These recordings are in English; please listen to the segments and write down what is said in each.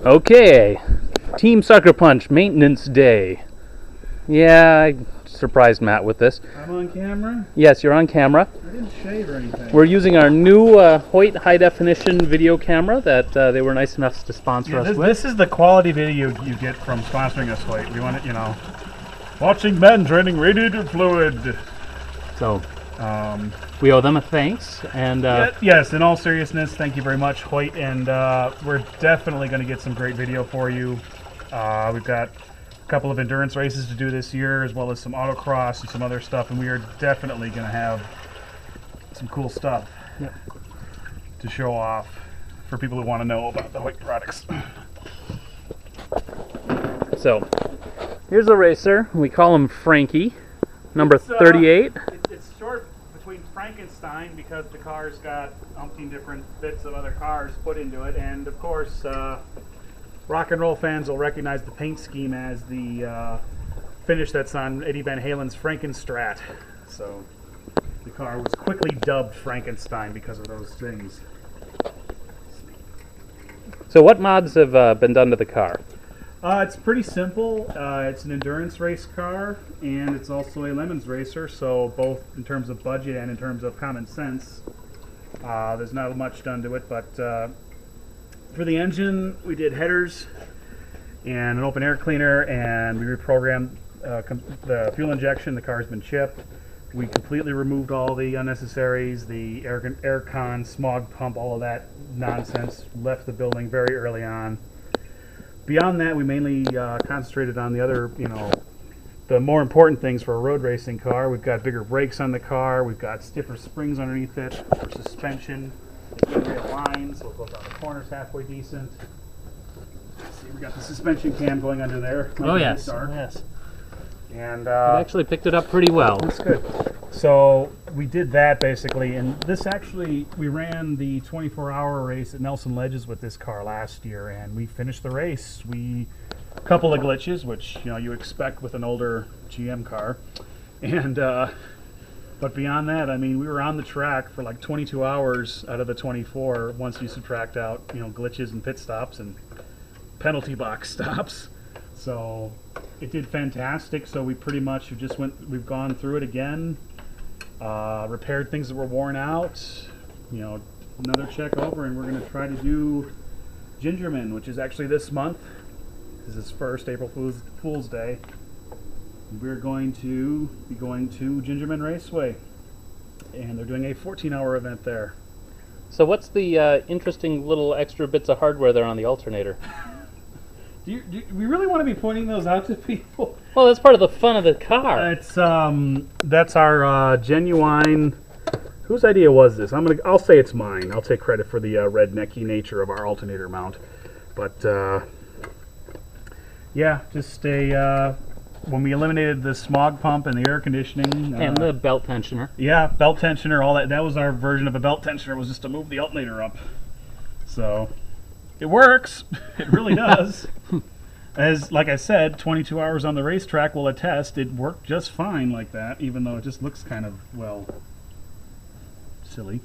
Okay, Team Sucker Punch Maintenance Day. Yeah, I surprised Matt with this. I'm on camera? Yes, you're on camera. I didn't shave or anything. We're using our new Hoyt high definition video camera that they were nice enough to sponsor us with. This is the quality video you get from sponsoring us, Hoyt. We want it, you know, watching men draining radiator fluid. So, we owe them a thanks. And yes, in all seriousness, thank you very much, Hoyt. And we're definitely going to get some great video for you. We've got a couple of endurance races to do this year, as well as some autocross and some other stuff. And we are definitely going to have some cool stuff to show off for people who want to know about the Hoyt products. So, here's a racer. We call him Frankie, number 38. It's short between Frankenstein because the car's got umpteen different bits of other cars put into it, and of course rock and roll fans will recognize the paint scheme as the finish that's on Eddie Van Halen's Frankenstrat. So the car was quickly dubbed Frankenstein because of those things. So what mods have been done to the car? It's pretty simple. It's an endurance race car, and it's also a Lemons racer, so both in terms of budget and in terms of common sense, there's not much done to it. But for the engine, we did headers and an open air cleaner, and we reprogrammed the fuel injection. The car's been chipped. We completely removed all the unnecessaries, the air con, smog pump, all of that nonsense, left the building very early on. Beyond that, we mainly concentrated on the other, the more important things for a road racing car. We've got bigger brakes on the car. We've got stiffer springs underneath it for suspension. Real lines, so it goes down the corners halfway decent. Let's see, we got the suspension cam going under there. Oh yes, yes. And it actually picked it up pretty well. That's good. So we did that basically, and this actually, we ran the 24-hour race at Nelson Ledges with this car last year, and we finished the race. A couple of glitches, which you expect with an older GM car, and but beyond that, I mean, we were on the track for like 22 hours out of the 24. Once you subtract out glitches and pit stops and penalty box stops. So it did fantastic. So we pretty much we've gone through it again, repaired things that were worn out, another check over, and we're going to try to do Gingerman, which is actually this month. This is first April Fool's Day. We're going to be going to Gingerman Raceway, and they're doing a 14-hour event there. So what's the interesting little extra bits of hardware there on the alternator? Do we really want to be pointing those out to people? Well, that's part of the fun of the car. It's that's our genuine. Whose idea was this? I'll say it's mine. I'll take credit for the rednecky nature of our alternator mount, but yeah, just when we eliminated the smog pump and the air conditioning and the belt tensioner. Yeah, belt tensioner, all that. That was our version of a belt tensioner. Was just to move the alternator up. So. It works. It really does. Like I said, 22 hours on the racetrack will attest it worked just fine like that, even though it just looks kind of, silly.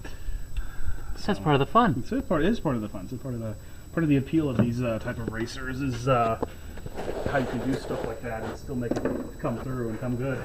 That's part of the fun. It is part of the fun. It's part of the appeal of these type of racers is how you can do stuff like that and still make it come through and come good.